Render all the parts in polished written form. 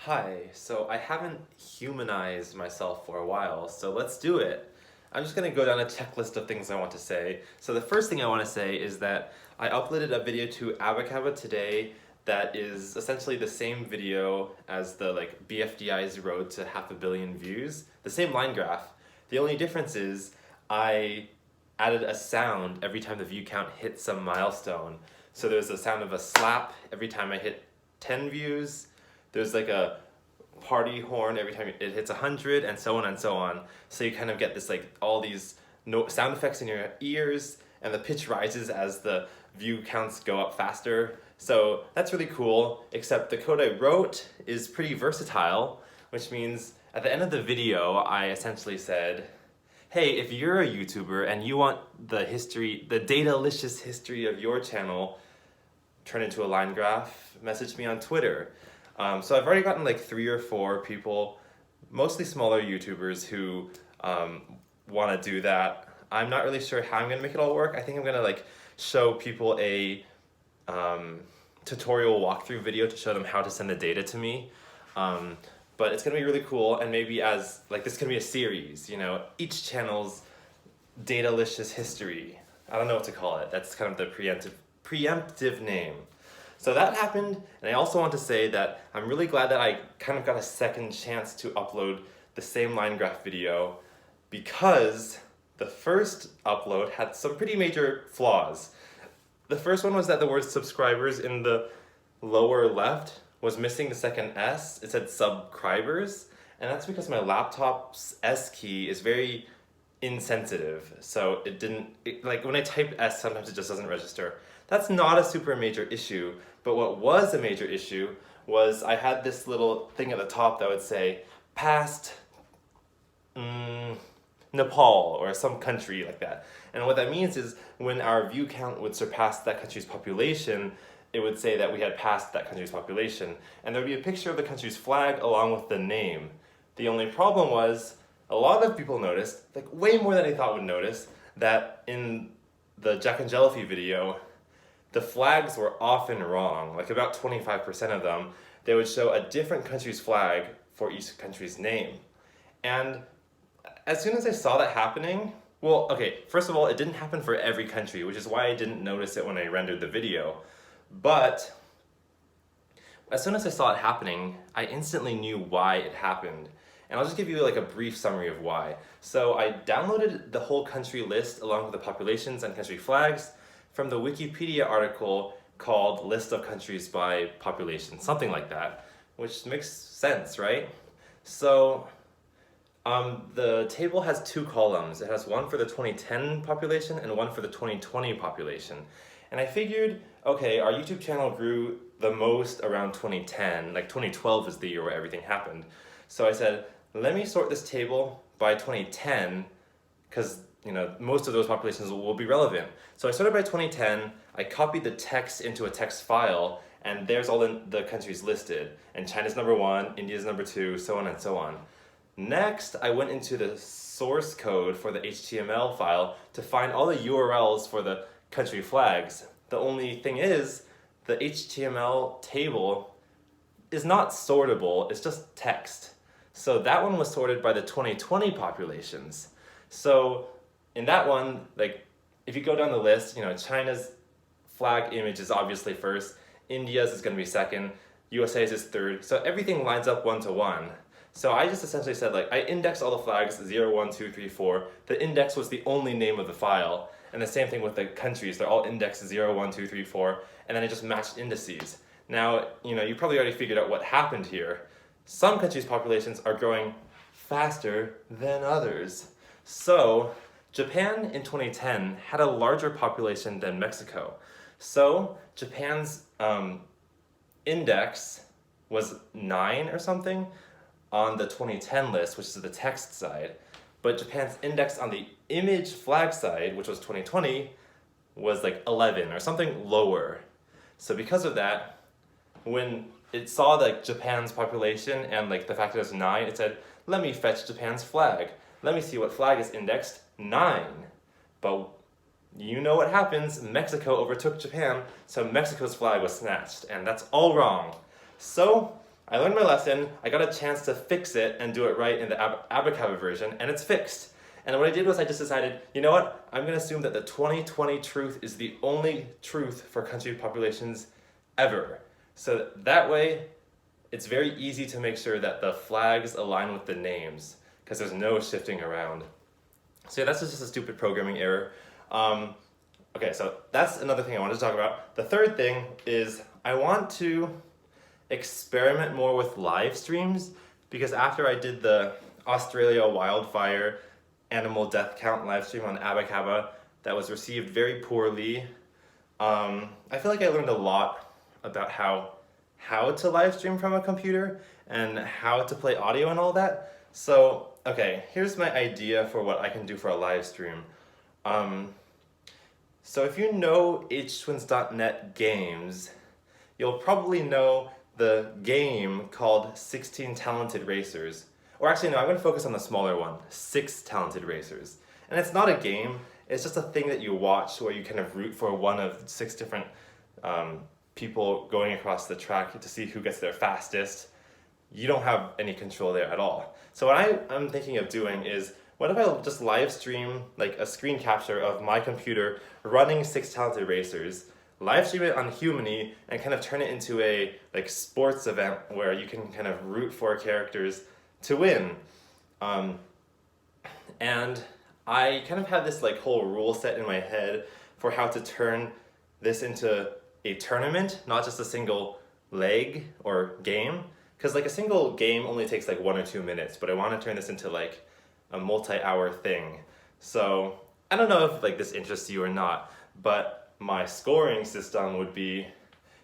Hi, so I haven't humanized myself for a while, so let's do it. I'm just gonna go down a checklist of things I want to say. So the first thing I want to say is that I uploaded a video to Abacaba today that is essentially the same video as the BFDI's road to 500 million views, the same line graph. The only difference is I added a sound every time the view count hit some milestone. So there's the sound of a slap every time I hit 10 views. There's like a party horn every time it hits 100, and so on and so on. So you kind of get this all these sound effects in your ears, and the pitch rises as the view counts go up faster. So that's really cool, except the code I wrote is pretty versatile, which means at the end of the video, I essentially said, hey, if you're a YouTuber and you want the data-licious history of your channel turned into a line graph, message me on Twitter. So I've already gotten 3 or 4 people, mostly smaller YouTubers, who want to do that. I'm not really sure how I'm going to make it all work. I think I'm going to show people a tutorial walkthrough video to show them how to send the data to me. But it's going to be really cool, and maybe as, this can be a series, each channel's data-licious history. I don't know what to call it. That's kind of the preemptive name. So that happened, and I also want to say that I'm really glad that I kind of got a second chance to upload the same line graph video, because the first upload had some pretty major flaws. The first one was that the word subscribers in the lower left was missing the second S. It said subscribers, and that's because my laptop's S key is very insensitive, so when I type S, sometimes it just doesn't register. That's not a super major issue, but what was a major issue was I had this little thing at the top that would say, past Nepal, or some country like that. And what that means is when our view count would surpass that country's population, it would say that we had passed that country's population. And there would be a picture of the country's flag along with the name. The only problem was, a lot of people noticed, way more than I thought would notice, that in the Jack and Jellyfy video, the flags were often wrong. About 25% of them, they would show a different country's flag for each country's name. And as soon as I saw that happening, well, okay, first of all, it didn't happen for every country, which is why I didn't notice it when I rendered the video. But as soon as I saw it happening, I instantly knew why it happened. And I'll just give you a brief summary of why. So I downloaded the whole country list along with the populations and country flags from the Wikipedia article called List of Countries by Population, something like that, which makes sense, right? So the table has 2 columns. It has one for the 2010 population and one for the 2020 population. And I figured, okay, our YouTube channel grew the most around 2010, 2012 is the year where everything happened. So I said, let me sort this table by 2010, because most of those populations will be relevant. So I sorted by 2010, I copied the text into a text file, and there's all the countries listed. And China's number 1, India's number 2, so on and so on. Next, I went into the source code for the HTML file to find all the URLs for the country flags. The only thing is, the HTML table is not sortable, it's just text. So that one was sorted by the 2020 populations. So in that one, if you go down the list, China's flag image is obviously first, India's is going to be second, USA's is third, so everything lines up 1 to 1. So I just essentially said, I indexed all the flags 0, 1, 2, 3, 4. The index was the only name of the file, and the same thing with the countries. They're all indexed 0, 1, 2, 3, 4, and then I just matched indices. Now, you probably already figured out what happened here. Some countries' populations are growing faster than others. So Japan in 2010 had a larger population than Mexico. So Japan's index was 9 or something on the 2010 list, which is the text side. But Japan's index on the image flag side, which was 2020, was 11 or something lower. So because of that, when it saw Japan's population and the fact that it was 9, it said, let me fetch Japan's flag. Let me see what flag is indexed 9. But you know what happens, Mexico overtook Japan, so Mexico's flag was snatched, and that's all wrong. So I learned my lesson, I got a chance to fix it and do it right in the Abacaba version, and it's fixed. And what I did was I just decided, you know what, I'm going to assume that the 2020 truth is the only truth for country populations ever. So that way, it's very easy to make sure that the flags align with the names, because there's no shifting around. So yeah, that's just a stupid programming error. Okay, so that's another thing I wanted to talk about. The third thing is I want to experiment more with live streams, because after I did the Australia wildfire animal death count live stream on Abacaba that was received very poorly, I feel like I learned a lot about how to live stream from a computer and how to play audio and all that. So, okay, here's my idea for what I can do for a live stream. So if you know htwins.net games, you'll probably know the game called 16 Talented Racers. Or actually, no, I'm going to focus on the smaller one, 6 Talented Racers. And it's not a game, it's just a thing that you watch where you kind of root for one of 6 different people going across the track to see who gets there fastest. You don't have any control there at all. So what I'm thinking of doing is, what if I just live stream like a screen capture of my computer running 6 Talented Racers, live stream it on Humany, and kind of turn it into a like sports event where you can kind of root for characters to win. And I kind of had this like whole rule set in my head for how to turn this into a tournament, not just a single leg or game. Because like a single game only takes like 1 or 2 minutes, but I want to turn this into like a multi-hour thing. So I don't know if like this interests you or not, but my scoring system would be,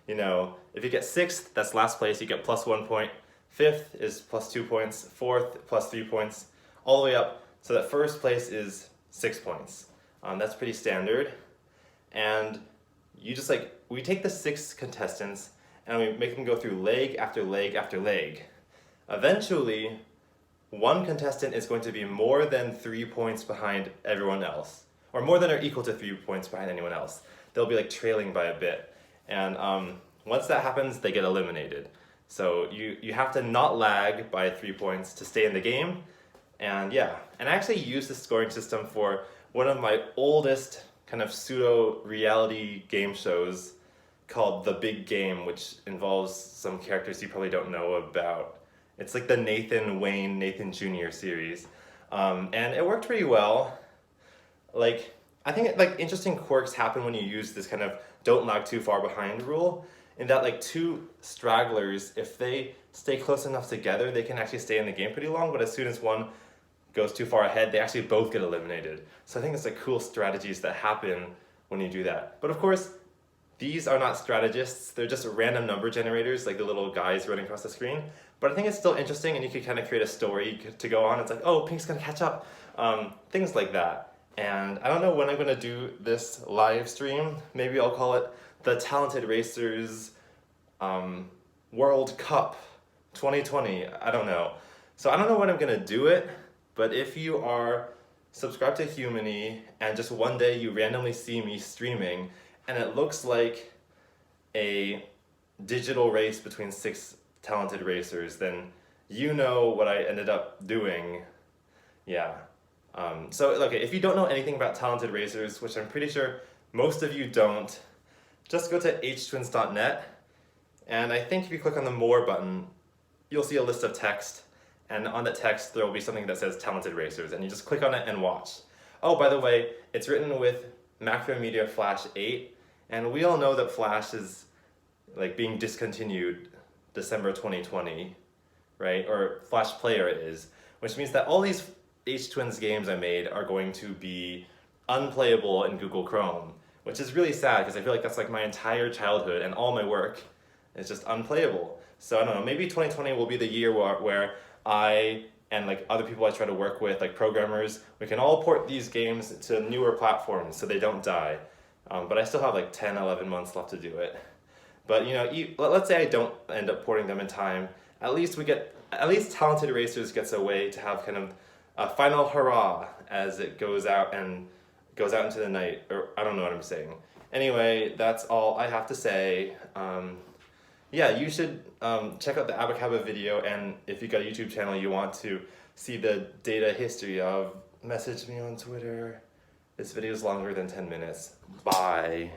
you know, if you get 6th, that's last place, you get +1 point. 5th is +2 points. 4th, +3 points, all the way up. So that first place is 6 points. That's pretty standard. And you just like, we take the 6 contestants and we make them go through leg after leg after leg. Eventually, one contestant is going to be more than 3 points behind everyone else, or more than or equal to 3 points behind anyone else. They'll be like trailing by a bit. And once that happens, they get eliminated. So you have to not lag by 3 points to stay in the game. And yeah, and I actually used this scoring system for one of my oldest kind of pseudo-reality game shows called The Big Game, which involves some characters you probably don't know about. It's like the Nathan Jr. series. And it worked pretty well. Like, I think like interesting quirks happen when you use this kind of don't lag too far behind rule, in that like 2 stragglers, if they stay close enough together, they can actually stay in the game pretty long, but as soon as one goes too far ahead, they actually both get eliminated. So I think it's like cool strategies that happen when you do that. But of course, these are not strategists, they're just random number generators, like the little guys running across the screen. But I think it's still interesting, and you could kind of create a story to go on. It's like, oh, Pink's gonna catch up. Things like that. And I don't know when I'm gonna do this live stream. Maybe I'll call it the Talented Racers World Cup 2020. I don't know. So I don't know when I'm gonna do it, but if you are subscribed to Humany and just one day you randomly see me streaming and it looks like a digital race between 6 talented racers, then you know what I ended up doing. Yeah. So, okay, if you don't know anything about Talented Racers, which I'm pretty sure most of you don't, just go to htwins.net, and I think if you click on the More button, you'll see a list of text, and on that text there will be something that says Talented Racers, and you just click on it and watch. Oh, by the way, it's written with Macromedia Flash 8, and we all know that Flash is like being discontinued December 2020, right? Or Flash Player it is, which means that all these H-Twins games I made are going to be unplayable in Google Chrome, which is really sad because I feel like that's like my entire childhood and all my work is just unplayable. So I don't know, maybe 2020 will be the year where I and like other people I try to work with, like programmers, we can all port these games to newer platforms so they don't die. But I still have like 10, 11 months left to do it. But you know, let's say I don't end up porting them in time, at least Talented Racers gets a way to have kind of a final hurrah as it goes out into the night, or I don't know what I'm saying. Anyway, that's all I have to say. yeah, you should check out the Abacaba video, and if you got a YouTube channel you want to see the data history of, message me on Twitter. This video is longer than 10 minutes. Bye.